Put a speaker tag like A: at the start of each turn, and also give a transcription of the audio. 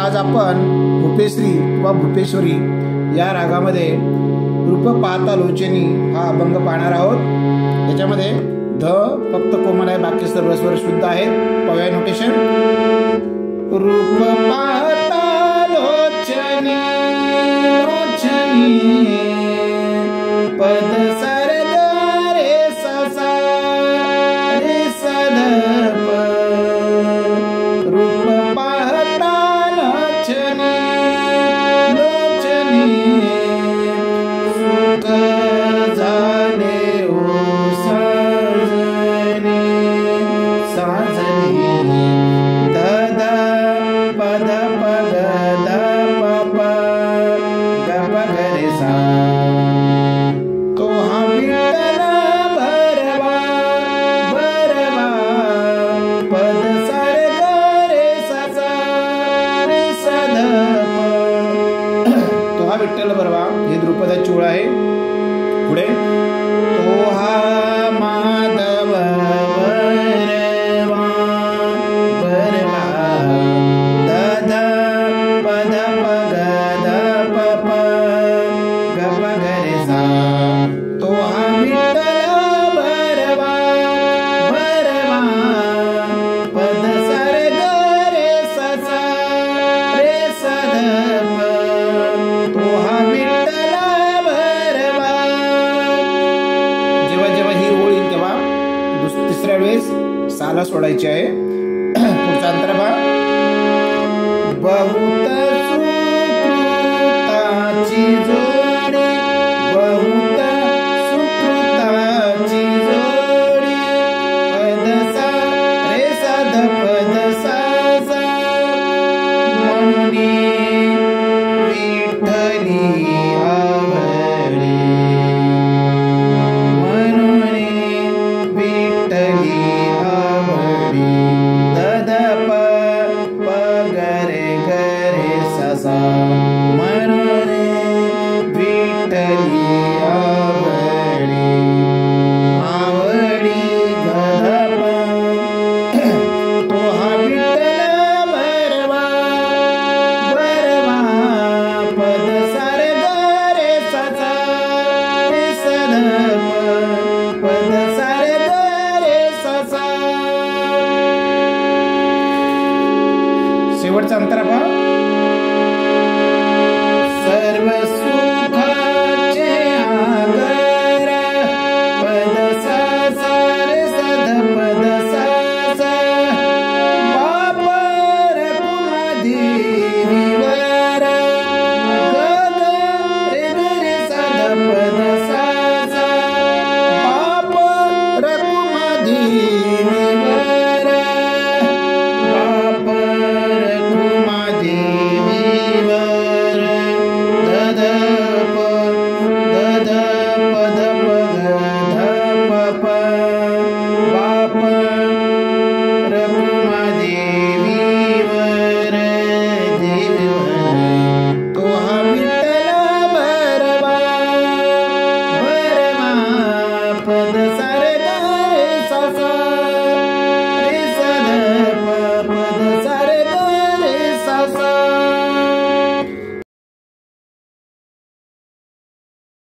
A: आज आपण भूपेश्री व भूपेश्वरी या रागामध्ये रूप पाहता लोचनी हा अभंग पाहणार आहोत। याच्यामध्ये ध फक्त कोमल आहे, बाकी सर्व स्वर शुद्ध आहेत। पव्या नोटेशन। रूप पाहता लोचनी लोचनी पद सर ग रे सा सा रे सा ध प। रूप पाहता लोचनी लोचनी सुख झाले ओ साजनी साजनी ध ध प ध प ग ध प प ग प ग रे सा। तो हा विठ्ठल भरवा भरवा पद सारे ग रे सा सा रे सा ध प। तो हा विठ्ठल भरवा हे द्रुपदाची ओळ आहे। पुढे तो हा माधव भरवा भरवा ध ध प ध प ग ध प प ग प ग रे सा। तो हा विठ्ठल भरवा भरवा पद सारे ग रे सा सा रे सा ध प। तो हा विठ्ठल भरवा। जेव्हा जेव्हा ही ओळ येईल तेव्हा तिसऱ्या वेळेस साला सोडायची आहे। पुढचा अंतर्भाग। बहुत सुकृताची जोडी बहुत सुकृताची जोडी पद सा रे सा ध पद सा सा म्हणून विठ्ठली आवडी म्हणून विठ्ठली आवडी ध ध प प ग रे सा सा म्हणून विठ्ठली आवडी आवडी ध ध प। तो हा विठ्ठल भरवा भरवा पद सारे ग रे सा सा रे सा ध प पद सारे ग रे सा सा। शेवटचा अंतराभाग। सर्व